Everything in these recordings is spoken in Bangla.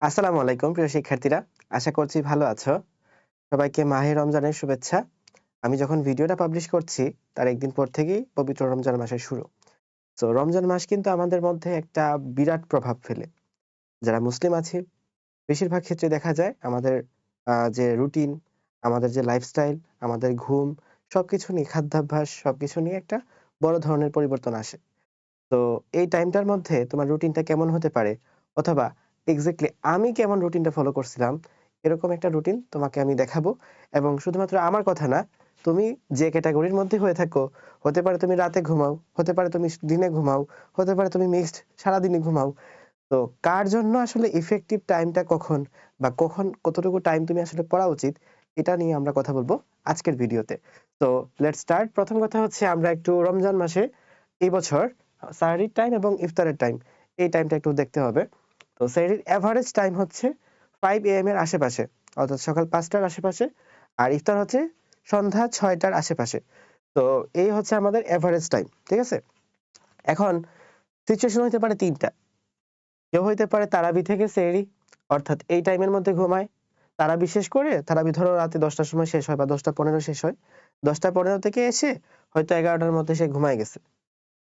আসসালামু আলাইকুম প্রিয় শিক্ষার্থীরা। আশা করছি ভালো আছো। সবাইকে মাহে রমজানের শুভেচ্ছা। আমি যখন ভিডিওটা পাবলিশ করছি তার একদিন পর থেকেই পবিত্র রমজান মাসের শুরু। তো রমজান মাস কিন্তু আমাদের মধ্যে একটা বিরাট প্রভাব ফেলে। যারা মুসলিম আছি বেশিরভাগ ক্ষেত্রে দেখা যায় আমাদের যে রুটিন, আমাদের যে লাইফস্টাইল, আমাদের ঘুম সবকিছু নিয়ে খাদ্যাভ্যাস সবকিছু নিয়ে একটা বড় ধরনের পরিবর্তন আসে। তো এই টাইমটার মধ্যে তোমার রুটিনটা কেমন হতে পারে? অথবা এক্সাক্টলি আমি কেমন রুটিনটা ফলো করছিলাম, এরকম একটা রুটিন তোমাকে আমি দেখাবো এবং শুধুমাত্র আমার কথা না, তুমি যে ক্যাটেগরির মধ্যে হয়ে থাকো, হতে পারে তুমি রাতে ঘুমাও, হতে পারে তুমি দিনে ঘুমাও, হতে পারে তুমি মিক্সড সারাদিনই ঘুমাও। তো কার জন্য আসলে ইফেক্টিভ টাইমটা কখন বা কখন কতটুকু টাইম তুমি আসলে পড়া উচিত, এটা নিয়ে আমরা কথা বলবো আজকের ভিডিওতে। তো লেটস স্টার্ট। প্রথম কথা হচ্ছে আমরা একটু রমজান মাসে এই বছর সাহরির টাইম এবং ইফতারের টাইম এই টাইমটা একটু দেখতে হবে। তো সাহরির এভারেজ টাইম হচ্ছে 5 AM এর আশেপাশে, অর্থাৎ সকাল 5টার আশেপাশে। আর ইফতার হচ্ছে সন্ধ্যা 6টার আশেপাশে। তো এই হচ্ছে আমাদের এভারেজ টাইম, ঠিক আছে? এখন সিচুয়েশন হতে পারে 3টা। কেউ হইতে পারে তারাবি থেকে সেহরি, অর্থাৎ এই টাইমের মধ্যে ঘুমায়। তারাবি শেষ করে, তারাবি ধরো রাতে 10টার সময় শেষ হয় বা 10টা 15 শেষ হয়। 10টা 15 থেকে এসে হয়তো 11টার মধ্যে সে ঘুমায় গেছে।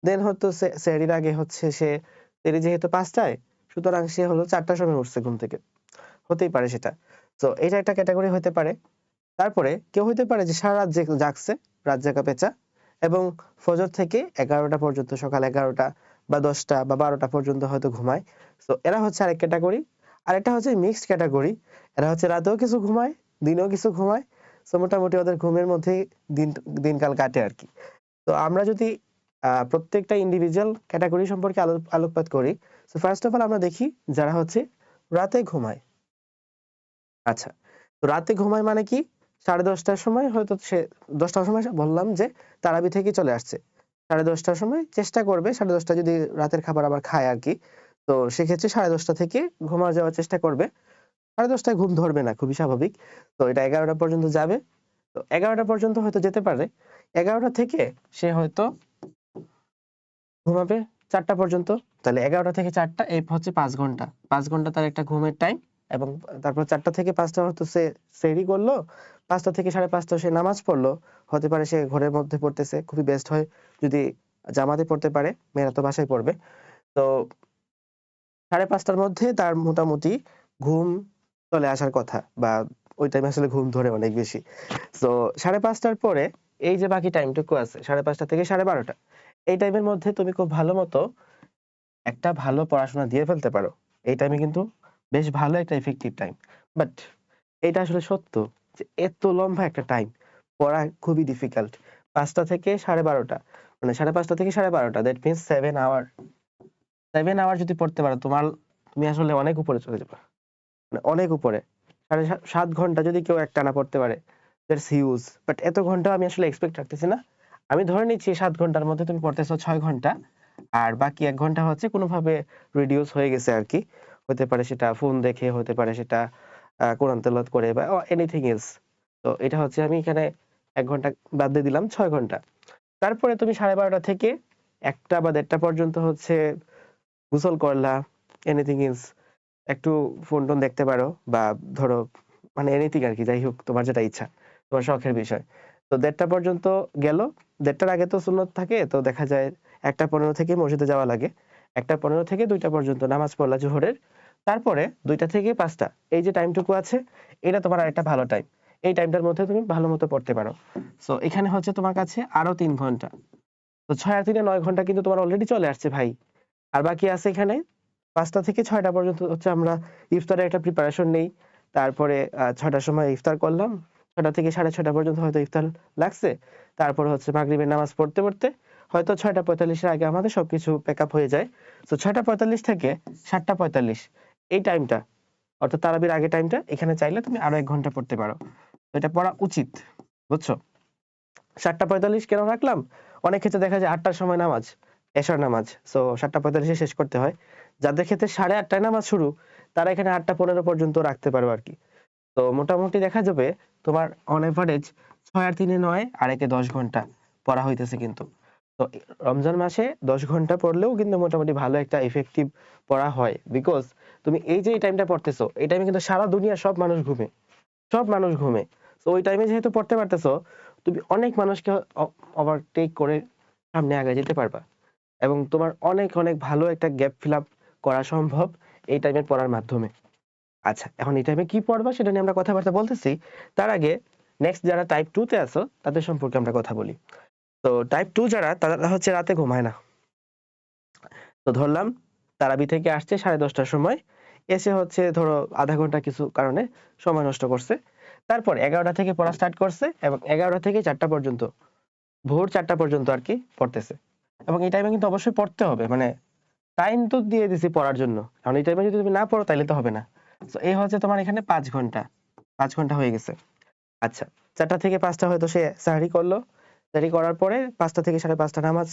দেন হয়তো সেহরির আগে হচ্ছে সে, সেহরি যেহেতু 5টায়, সুতরাং সে হলো 4টার সময় উঠছে ঘুম থেকে। হতেই পারে সেটা। তো এটা একটা ক্যাটাগরি হতে পারে। তারপরে কেউ হইতে পারে যে সারা রাত জাগছে, রাত জাগা পেঁচা, এবং ফজর থেকে 11টা পর্যন্ত, সকাল 11টা বা 10টা বা 12টা পর্যন্ত হয়তো ঘুমায়। তো এরা হচ্ছে আরেক ক্যাটাগরি। আরেকটা হচ্ছে মিক্সড ক্যাটাগরি। এরা হচ্ছে রাতেও কিছু ঘুমায়, দিনেও কিছু ঘুমায়। তো মোটামুটি ওদের ঘুমের মধ্যেই দিন দিনকাল কাটে আরকি। তো আমরা যদি প্রত্যেকটা ইন্ডিভিজুয়াল ক্যাটাগরি সম্পর্কে আলোকপাত করি। সো ফার্স্ট অফ অল আমরা দেখি যারা হচ্ছে রাতে ঘুমায়। আচ্ছা। তো রাতে ঘুমায় মানে কি? 10:30টার সময় হয়তো সে, 10টার সময় বললাম যে তারাবি থেকেই চলে আসছে। 10:30টার সময় চেষ্টা করবে, 10:30টায় যদি রাতের খাবার আবার খায় আরকি। তো সেক্ষেত্রে 10:30 থেকে ঘুমায় যাওয়ার চেষ্টা করবে। 10:30টায় ঘুম ধরবে না, খুবই স্বাভাবিক। তো এটা 11টা পর্যন্ত যাবে। তো 11টা পর্যন্ত হয়তো যেতে পারে। 11টা থেকে সে হয়তো ঘুমাবে 4টা পর্যন্ত। তাহলে 11টা থেকে 4টা এই হচ্ছে 5 ঘন্টা। 5 ঘন্টা তার একটা ঘুমের টাইম। এবং তারপর 4টা থেকে 5টা হয়তো সে সেহরি করলো। 5টা থেকে 5:30 সে নামাজ পড়লো। হতে পারে সে ঘরের মধ্যে পড়তেছে। খুবই বেস্ট হয় যদি জামাতে পড়তে পারে। মেয়েরা তো বাসায় পড়বে। তো 5:30টার মধ্যে তার মোটামুটি ঘুম চলে আসার কথা, বা ওই টাইমে আসলে ঘুম ধরে অনেক বেশি। তো 5:30টার পরে এই যে বাকি টাইমটুকু আছে 5:30 থেকে 12:30, এই টাইমের মধ্যে তুমি খুব ভালো মতো একটা ভালো পড়াশোনা দিয়ে ফেলতে পারো। এই টাইমে কিন্তু বেশ ভালো একটা ইফেক্টিভ টাইম। বাট এটা আসলে সত্য যে এত লম্বা একটা টাইম পড়া খুবই ডিফিকাল্ট। ৫টা থেকে 12:30, মানে 5:30 থেকে 12:30, দ্যাট মিনস 7 আওয়ার। 7 আওয়ার যদি পড়তে পারো তুমি আসলে অনেক উপরে চলে যাবে। মানে অনেক উপরে। ৭.৫ ঘন্টা যদি কেউ একটানা পড়তে পারে, দ্যাটস হিউজ। বাট এত ঘন্টা আমি আসলে এক্সপেক্ট রাখতেছি না। আমি ধরে নিচ্ছি ৭ ঘন্টার মধ্যে তুমি পড়তেছো ৬ ঘন্টা। আর বাকি ১ ঘন্টা হচ্ছে কোনোভাবে রিডিউস হয়ে গেছে আরকি। হতে পারে সেটা ফোন দেখে, হতে পারে সেটা কোরআন তেলাওয়াত করে বা এনিথিং এলস। তো এটা হচ্ছে আমি এখানে ১ ঘন্টা বাদ দিয়ে দিলাম, ৬ ঘন্টা। তারপরে তুমি 12:30 থেকে ১টা বা ১:৩০ পর্যন্ত হচ্ছে গোসল করলা, এনিথিং এলস। একটু ফোন-টোন দেখতে পারো বা ধরো মানে এনিথিং আরকি, যাই হোক তোমার যেটা ইচ্ছা, তোমার শখের বিষয়। তো ১:৩০ পর্যন্ত গেল। ১:৩০টার আগে তো সুন্নত থাকে, তো দেখা যায় ১টা ১৫ থেকে মসজিদে যাওয়া লাগে। ১টা ১৫ থেকে ২টা পর্যন্ত নামাজ পড়লা জোহরের। তারপরে ২টা থেকে ৫টা এই যে টাইমটুকু আছে, এটা তোমার আরেকটা ভালো টাইম। এই টাইমটার মধ্যে তুমি ভালো মতো পড়তে পারো। সো এখানে হচ্ছে তোমার কাছে আরো ৩ ঘন্টা। তো ৬ আর ৩ এ ৯ ঘন্টা কিন্তু তোমার অলরেডি চলে আসছে ভাই। আর বাকি আছে এখানে ৫টা থেকে ৬টা পর্যন্ত হচ্ছে আমরা ইফতারের একটা প্রিপারেশন নেই। তারপরে ৬টার সময় ইফতার করলাম। ৬টা থেকে ৬:৩০ পর্যন্ত হয়তো ইফতার লাগছে। তারপরে হচ্ছে মাগরিবের নামাজ পড়তে হয়তো ৬:৪৫ এর আগে আমাদের সবকিছু প্যাকআপ হয়ে যায়। সো ৬:৪৫ থেকে ৭:৪৫ এই টাইমটা, অর্থাৎ তারাবির আগের টাইমটা, এখানে চাইলে তুমি আরো ১ ঘন্টা পড়তে পারো। তো এটা পড়া উচিত। বুঝছো? ৭:৪৫ কেন রাখলাম? অনেক ক্ষেত্রে দেখা যায় ৮টার সময় নামাজ, এশার নামাজ। সো ৭:৪৫ এ শেষ করতে হয়। যাদের ক্ষেত্রে ৮:৩০ নামাজ শুরু, তারা এখানে ৮:১৫ পর্যন্ত রাখতে পারো আরকি। তো মোটামুটি দেখা যাবে তোমার অন এভারেজ ৬ আর ৩ এ ৯ আর ১ এ ১০ ঘন্টা পড়া হইতেছে কিন্তু। তো রমজান মাসে 10 ঘন্টা পড়লেও কিন্তু মোটামুটি ভালো একটা ইফেক্টিভ পড়া হয়, বিকজ তুমি এই যে এই টাইমটা পড়তেছো এই টাইমে কিন্তু সারা দুনিয়ার সব মানুষ ঘুমে। তো ওই টাইমে যেহেতু পড়তে পারতেছো, তুমি অনেক মানুষকে ওভারটেক করে সামনে আগে যেতে পারবা, এবং তোমার অনেক অনেক ভালো একটা গ্যাপ ফিল আপ করা সম্ভব এই টাইমে পড়ার মাধ্যমে। আচ্ছা, এখন এই টাইমে কি পড়বা সেটা নিয়ে আমরা কথাবার্তা বলতেছি। তার আগে নেক্সট যারা টাইপ 2 তে আছো তাদের সম্পর্কে আমরা কথা বলি। তো টাইপ 2 যারা, তারা হচ্ছে রাতে ঘুমায় না। তো ধরলাম তারাবি থেকে আসছে 10:30টার সময়, এসে হচ্ছে ধরো আধা ঘন্টা কিছু কারণে সময় নষ্ট করছে, তারপর 11টা থেকে পড়া স্টার্ট করছে এবং 11টা থেকে 4টা পর্যন্ত, ভোর 4টা পর্যন্ত আর কি পড়তেছে। এবং এই টাইমে কিন্তু অবশ্যই পড়তে হবে, মানে টাইম তো দিয়ে দিছি পড়ার জন্য, কারণ এই টাইমে যদি তুমি না পড়ো তাহলে তো হবে না। তো এই হচ্ছে তোমার এখানে 5 ঘন্টা, 5 ঘন্টা হয়ে গেছে। আচ্ছা, 4টা থেকে 5টা হয়তো সে সাহরি করলো, সাহরি করার পরে 5টা থেকে 5:30 নামাজ,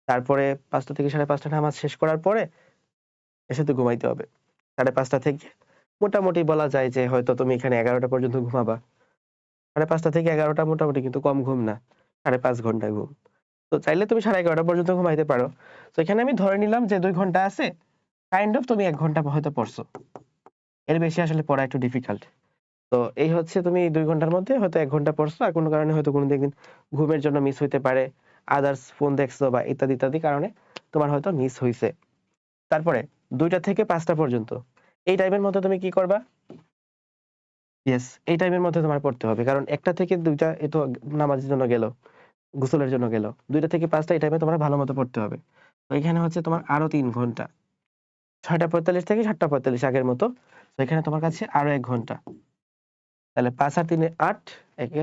তারপরে 5টা থেকে 5:30 নামাজ শেষ করার পরে এসে তো ঘুমাইতে হবে। 5:30 থেকে মোটামুটি বলা যায় যে হয়তো তুমি এখানে 11টা পর্যন্ত ঘুমাবা। 5:30 থেকে 11টা মোটামুটি কিন্তু কম ঘুম না, 5.5 ঘন্টা ঘুম। তো চাইলে তুমি 11:30 পর্যন্ত ঘুমাইতে পারো। তো এখানে আমি ধরে নিলাম যে 2 ঘন্টা আছে, কাইন্ড অফ তুমি 1 ঘন্টা হয়তো পড়ছো, এর বেশি আসলে পড়া একটু ডিফিকাল্ট। তো এই হচ্ছে তুমি 2 ঘন্টার মধ্যে হয়তো 1 ঘন্টা পড়ছো, আর কোনো কারণে হয়তো কোনো দিন ঘুমের জন্য মিস হইতে পারে, আদার্স ফোন দেখছো বা ইত্যাদি ইত্যাদি কারণে তোমার হয়তো মিস হইছে। তারপরে 2টা থেকে 5টা পর্যন্ত এই টাইমের মধ্যে তুমি কি করবা? ইয়েস, এই টাইমের মধ্যে তোমার পড়তে হবে, কারণ 1টা থেকে 2টা এ তো নামাজের জন্য গেল, গোসলের জন্য গেল। 2টা থেকে 5টা এই টাইমে তোমার ভালো মতো পড়তে হবে। তো এখানে হচ্ছে তোমার আরো 3 ঘন্টা, 6:45 থেকে 7:45 আগের মতো। তো এখানে তোমার কাছে আরো 1 ঘন্টা, তাহলে 5 আর 3 এ 8, একে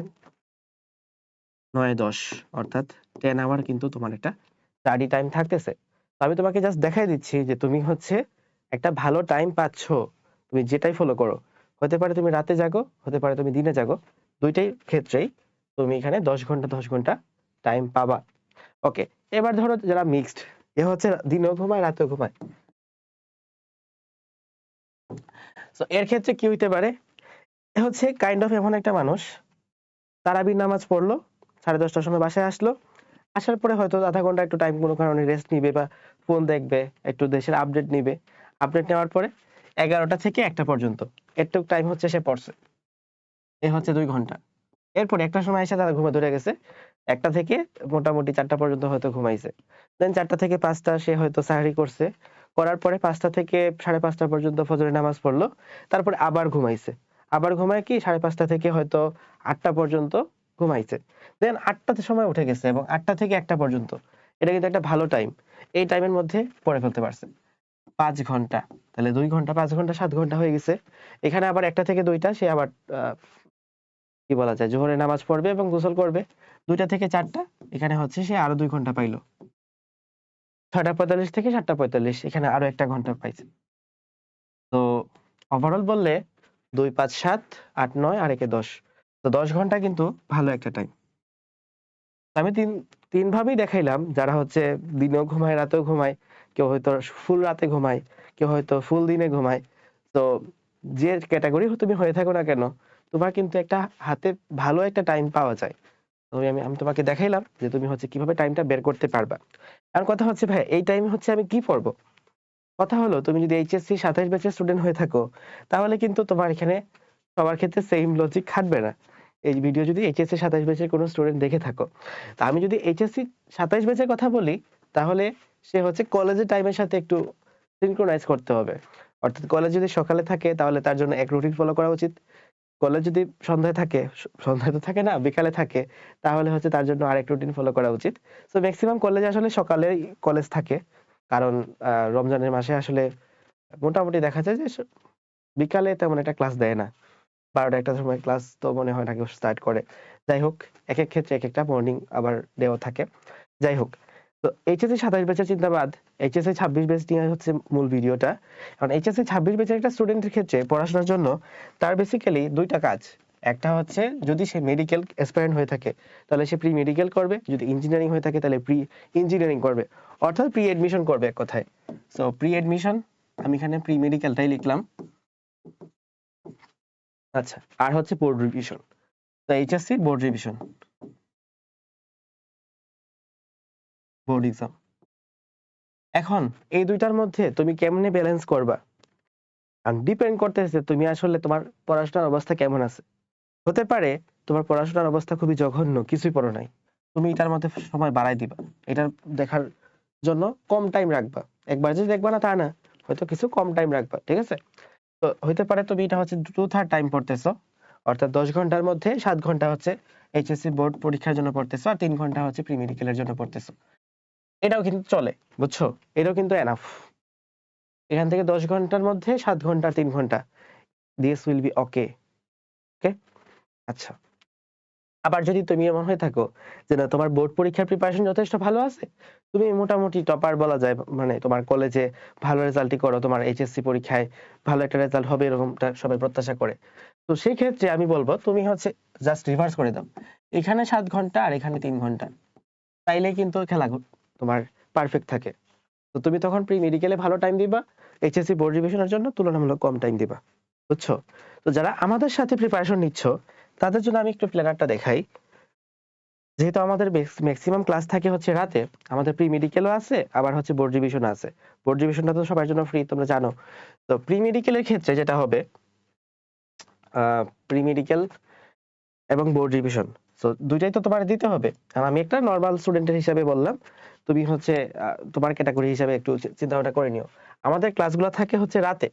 9 10, অর্থাৎ 10 আওয়ার কিন্তু তোমার একটা স্টাডি টাইম থাকতেছে। তো আমি তোমাকে জাস্ট দেখাই দিচ্ছি যে তুমি হচ্ছে একটা ভালো টাইম পাচ্ছ, তুমি যেটাই ফলো করো। হতে পারে তুমি রাতে জাগো, হতে পারে তুমি দিনে জাগো, দুইটাই ক্ষেত্রেই তুমি এখানে 10 ঘন্টা টাইম পাবা। ওকে, এবার ধরো যারা মিক্সড, এ হচ্ছে দিনেও ঘুমায় রাতেও ঘুমায়। তো এর ক্ষেত্রে কি হইতে পারে? এ হচ্ছে কাইন্ড অফ এমন একটা মানুষ, তারাবির নামাজ পড়লো, 10:30টার সময় বাসায় আসলো, আসার পরে হয়তো আধা ঘন্টা একটু টাইম কোনো কারণে রেস্ট নিবে বা ফোন দেখবে, একটু দেশের আপডেট নিবে। আপডেট নেওয়ার পরে 11টা থেকে 1টা পর্যন্ত এটুক টাইম হচ্ছে সে পড়ছে, এ হচ্ছে 2 ঘন্টা। এরপর একটা সময় এসে তারা ঘুমে ধরে গেছে, 1টা থেকে মোটামুটি 4টা পর্যন্ত হয়তো ঘুমাইছে। দেন 4টা থেকে 5টা সে হয়তো সাহরি করছে, করার পরে 5টা থেকে 5:30 পর্যন্ত ফজরের নামাজ পড়লো, তারপরে আবার ঘুমাইছে। আবার ঘুমায় কি 5:30 থেকে হয়তো 8টা পর্যন্ত ঘুমাইছে। দেন 8টাতে সময় উঠে গেছে এবং 8টা থেকে 1টা পর্যন্ত, এটা কিন্তু একটা ভালো টাইম। এই টাইমের মধ্যে পড়ে ফেলতে পারছে 5 ঘন্টা, তাহলে 2 ঘন্টা 5 ঘন্টা 7 ঘন্টা হয়ে গেছে। এখানে আবার 1টা থেকে 2টা সে আবার কি বলা যায় জোহরের নামাজ পড়বে এবং গোসল করবে। 2টা থেকে 4টা এখানে হচ্ছে সে আরো 2 ঘন্টা পাইলো। 6:45 থেকে 7:45 এখানে আরো 1টা ঘন্টা পাইছে। তো ওভারঅল বললে 2 5 7 8 9 আর 1 এ 10, তো 10 ঘন্টা কিন্তু ভালো একটা টাইম। আমি তিন ভাবেই দেখাইলাম, যারা হচ্ছে দিনেও ঘুমায় রাতেও ঘুমায়, কেউ হয়তো ফুল রাতে ঘুমায়, কেউ হয়তো ফুল দিনে ঘুমায়। তো যে ক্যাটাগরি তুমি হয়ে থাকো না কেন, তোমার কিন্তু একটা হাতে ভালো একটা টাইম পাওয়া যায়। তো আমি তোমাকে দেখাইলাম যে তুমি হচ্ছে কিভাবে টাইমটা বের করতে পারবা। আর কথা হচ্ছে ভাই এই টাইমে হচ্ছে আমি কি পড়বো? কথা হলো তুমি যদি এইচএসসি 27 ব্যাচের স্টুডেন্ট হয়ে থাকো, তাহলে কিন্তু তোমার এখানে সবার ক্ষেত্রে সেম লজিক খাটবে না। এই ভিডিও যদি এইচএসসি 27 ব্যাচের কোনো স্টুডেন্ট দেখে থাকো, তা আমি যদি এইচএসসি 27 ব্যাচের কথা বলি, তাহলে সে হচ্ছে কলেজের টাইমের সাথে একটু সিনক্রোনাইজ করতে হবে। অর্থাৎ কলেজ যদি সকালে থাকে তাহলে তার জন্য এক রুটিন ফলো করা উচিত। কলেজ যদি সন্ধ্যায় থাকে, সন্ধ্যায় তো থাকে না, বিকালে থাকে, তাহলে হচ্ছে তার জন্য আরেক রুটিন ফলো করা উচিত। সো ম্যাক্সিমাম কলেজে আসলে সকালেই কলেজ থাকে, কারণ রমজানের মাসে আসলে মোটামুটি দেখা যায় যে বিকালে তেমন একটা ক্লাস দেয় না। 12টা 1টার সময় ক্লাস তো মনে হয় না কেউ স্টার্ট করে। যাই হোক, একেক ক্ষেত্রে একেকটা মর্নিং আবার ডেও থাকে। যাই হোক, তো এইচএসসি 27 ব্যাচের চিন্তাবাদ, এইচএসসি 26 ব্যাচ নিয়ে হচ্ছে মূল ভিডিওটা। কারণ এইচএসসি 26 ব্যাচের একটা স্টুডেন্টের ক্ষেত্রে পড়াশোনার জন্য তার বেসিক্যালি 2টা কাজ। একটা হচ্ছে যদি সে মেডিকেল অ্যাসপিরেন্ট হয়ে থাকে তাহলে সে প্রি মেডিকেল করবে, যদি ইঞ্জিনিয়ারিং হয়ে থাকে তাহলে প্রি ইঞ্জিনিয়ারিং করবে, অর্থাৎ প্রি এডমিশন করবে এক কথায়। সো প্রি এডমিশন, আমি এখানে প্রি মেডিকেলটাই লিখলাম। আচ্ছা, আর হচ্ছে বোর্ড রিভিশন। তো HSC board revision, board exam. এখন এই দুইটার মধ্যে তুমি কেমনে ব্যালেন্স করবা আর ডিপেন্ড করতেছে তুমি আসলে তোমার পড়াশোনার অবস্থা কেমন আছে। হতে পারে তোমার পড়াশোনার অবস্থা খুবই জঘন্য, কিছুই পড়ো নাই, তুমি এটার মধ্যে সময় বাড়াই দিবা, এটা দেখার জন্য কম টাইম রাখবা। একবার যে দেখবা না তা না, হয়তো কিছু কম টাইম রাখবা, ঠিক আছে? তো হইতে পারে তুমি এটা হচ্ছে 2/3 টাইম পড়তেছো, অর্থাৎ 10 ঘন্টার মধ্যে 7 ঘন্টা হচ্ছে এইচএসসি বোর্ড পরীক্ষার জন্য পড়তেছো আর 3 ঘন্টা হচ্ছে প্রি মেডিকেলের জন্য পড়তেছো। এটাও কিন্তু চলে, বুঝছো? এটাও কিন্তু এনাফ। এখান থেকে 10 ঘন্টার মধ্যে 7 ঘন্টা 3 ঘন্টা, দিস উইল বি ওকে। ওকে, আচ্ছা। আবার যদি তুমি এমন হয়ে থাকো যে না তোমার বোর্ড পরীক্ষার প্রিপারেশন যথেষ্ট ভালো আছে, তুমি মোটামুটি টপার বলা যায়, মানে তোমার কলেজে ভালো রেজাল্টই করো, তোমার এইচএসসি পরীক্ষায় ভালো একটা রেজাল্ট হবে এরকমটা সবাই প্রত্যাশা করে, তো সেই ক্ষেত্রে আমি বলবো তুমি হচ্ছে জাস্ট রিভার্স করে দাও, এখানে 7 ঘন্টা আর এখানে 3 ঘন্টা, তাইলেই কিন্তু খেলা তোমার পারফেক্ট থাকে। তো তুমি তখন প্রি মেডিকেলে ভালো টাইম দিবা, এইচএসসি বোর্ড রিভিশনের জন্য তুলনামূলক কম টাইম দিবা, বুঝছো? তো যারা আমাদের সাথে প্রিপারেশন নিচ্ছ তাদের জন্য আমি একটু প্ল্যানারটা দেখাই। যেহেতু আমাদের ম্যাক্সিমাম ক্লাস থাকে হচ্ছে রাতে, আমাদের প্রি মেডিকেলও আছে, আবার হচ্ছে বোর্ড রিভিশন আছে। বোর্ড রিভিশনটা তো সবার জন্য ফ্রি, তোমরা জানো। তো প্রি মেডিকেলের ক্ষেত্রে যেটা হবে, প্রি মেডিকেল এবং বোর্ড রিভিশন, তো দুইটাই তো তোমার দিতে হবে। আর আমি একটা নর্মাল স্টুডেন্টের হিসাবে বললাম, তুমি হচ্ছে তোমার ক্যাটাগরি হিসাবে একটু চিন্তা ভাবনা করে নিও। আমাদের ক্লাসগুলো থাকে হচ্ছে রাতে,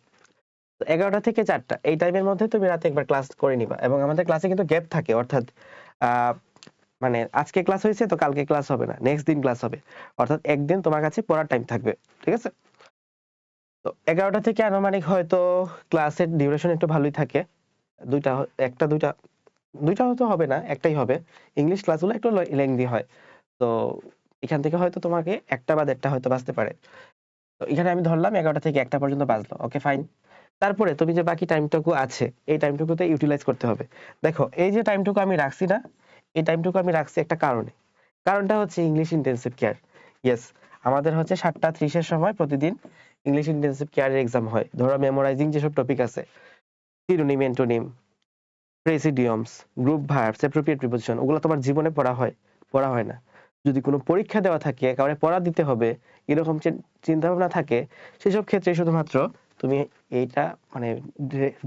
11টা থেকে 4টা, এই টাইমের মধ্যে তুমি রাতে একবার ক্লাস করে নিবা। এবং আমাদের ক্লাসে কিন্তু গ্যাপ থাকে, অর্থাৎ মানে আজকে ক্লাস হয়েছে তো কালকে ক্লাস হবে না, নেক্সট দিন ক্লাস হবে, অর্থাৎ একদিন তোমার কাছে পড়ার টাইম থাকবে, ঠিক আছে? তো 11টা থেকে আনুমানিক হয়তো ক্লাসের ডিউরেশন একটু ভালোই থাকে, দুইটা, একটা দুইটা, দুইটা হয়তো হবে না, একটাই হবে। ইংলিশ ক্লাসগুলো একটু লেংদি হয়। তো এখান থেকে হয়তো তোমাকে একটা বা দেড়টা হয়তো বাজতে পারে। তো এখানে আমি ধরলাম 11টা থেকে 1টা পর্যন্ত বাজলো, ওকে ফাইন। তারপরে তুমি যে বাকি টাইমটুকু আছে, এই টাইমটুকুতে ইউটিলাইজ করতে হবে। দেখো এই যে টাইমটুকু আমি রাখছি না, এই টাইমটুকু আমি রাখছি একটা কারণে। কারণটা হচ্ছে ইংলিশ ইন্টেন্সিভ কেয়ার। ইয়েস, আমাদের হচ্ছে 7:30 সময় প্রতিদিন ইংলিশ ইন্টেন্সিভ কেয়ারের এক্সাম হয়। ধরো মেমোরাইজিং যেসব টপিক আছে, synonym, antonym, presidiums, group verbs, appropriate preposition, ওগুলো তোমার জীবনে পড়া হয়? পড়া হয় না। যদি কোনো পরীক্ষা দেওয়া থাকে, কারণে পড়া দিতে হবে, এরকম চিন্তা ভাবনা থাকে, সেসব ক্ষেত্রে শুধুমাত্র তুমি এইটা মানে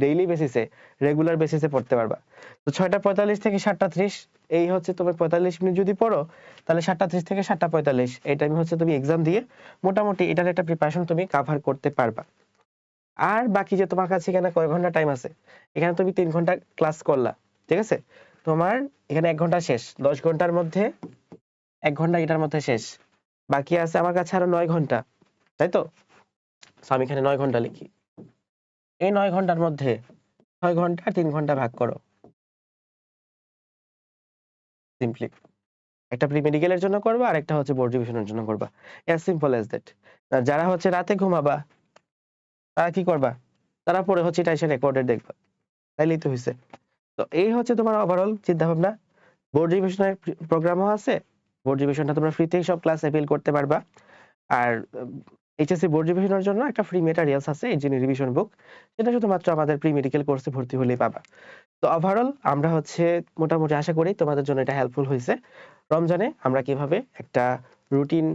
ডেইলি বেসিসে, রেগুলার বেসিসে পড়তে পারবা। তো 6:45 থেকে 7:30, এই হচ্ছে তোমার 45 মিনিট যদি পড়ো, তাহলে 7:30 থেকে 7:45 এই টাইম হচ্ছে তুমি এক্সাম দিয়ে মোটামুটি এটার একটা প্রিপারেশন তুমি কাভার করতে পারবা। আর বাকি যে তোমার কাছে এখানে কয় ঘন্টা টাইম আছে, এখানে তুমি 3 ঘন্টা ক্লাস করলা, ঠিক আছে? তোমার এখানে 1 ঘন্টা শেষ, 10 ঘন্টার মধ্যে 1 ঘন্টা এটার মধ্যে শেষ, বাকি আছে আমার কাছে আরো 9 ঘন্টা, তাই তো? আমি এখানে 9 ঘন্টা লিখি। এই 9 ঘন্টার মধ্যে 6 ঘন্টা 3 ঘন্টা ভাগ করো, সিম্পলি। একটা প্রি মেডিকেলের জন্য করবা আর একটা হচ্ছে বোর্ড রিভিশনের জন্য করবা, অ্যাজ সিম্পল অ্যাজ দ্যাট। যারা হচ্ছে রাতে ঘুমাবা, তারা কি করবা? তারা পরে হচ্ছে এটা এসে রেকর্ডেড দেখবা, তাইলেই তো হয়েছে। তো এই হচ্ছে তোমার ওভারঅল চিন্তা ভাবনা। বোর্ড রিভিশনের প্রোগ্রামও আছে, বোর্ড রিভিশনটা তোমরা ফ্রিতেই সব ক্লাস অ্যাভেল করতে পারবা। আর এইচএসসি বোর্ড রিভিশনের জন্য একটা ফ্রি মেটেরিয়ালস আছে, ইঞ্জিনিয়ারিং রিভিশন বুক, সেটা শুধুমাত্র আমাদের প্রি মেডিকেল কোর্সে ভর্তি হলেই পাবা। তো ওভারঅল আমরা হচ্ছে মোটামুটি আশা করি তোমাদের জন্য এটা হেল্পফুল হয়েছে। রমজানে আমরা কিভাবে একটা রুটিন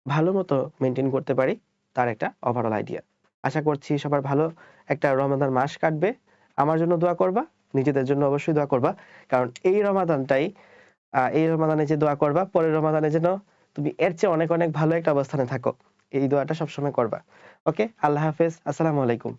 ভালো মতো মেনটেন করতে পারি, তার একটা ওভারঅল আইডিয়া। আশা করছি সবার ভালো একটা রমাদান মাস কাটবে। আমার জন্য দোয়া করবা, নিজেদের জন্য অবশ্যই দোয়া করবা, কারণ এই রমাদানটাই, এই রমাদানে যে দোয়া করবা, পরের রমাদানে যেন তুমি এর চেয়ে অনেক অনেক ভালো একটা অবস্থানে থাকো, এই দোয়াটা সবসময় করবা। ওকে, আল্লাহ হাফেজ, আসসালামু আলাইকুম।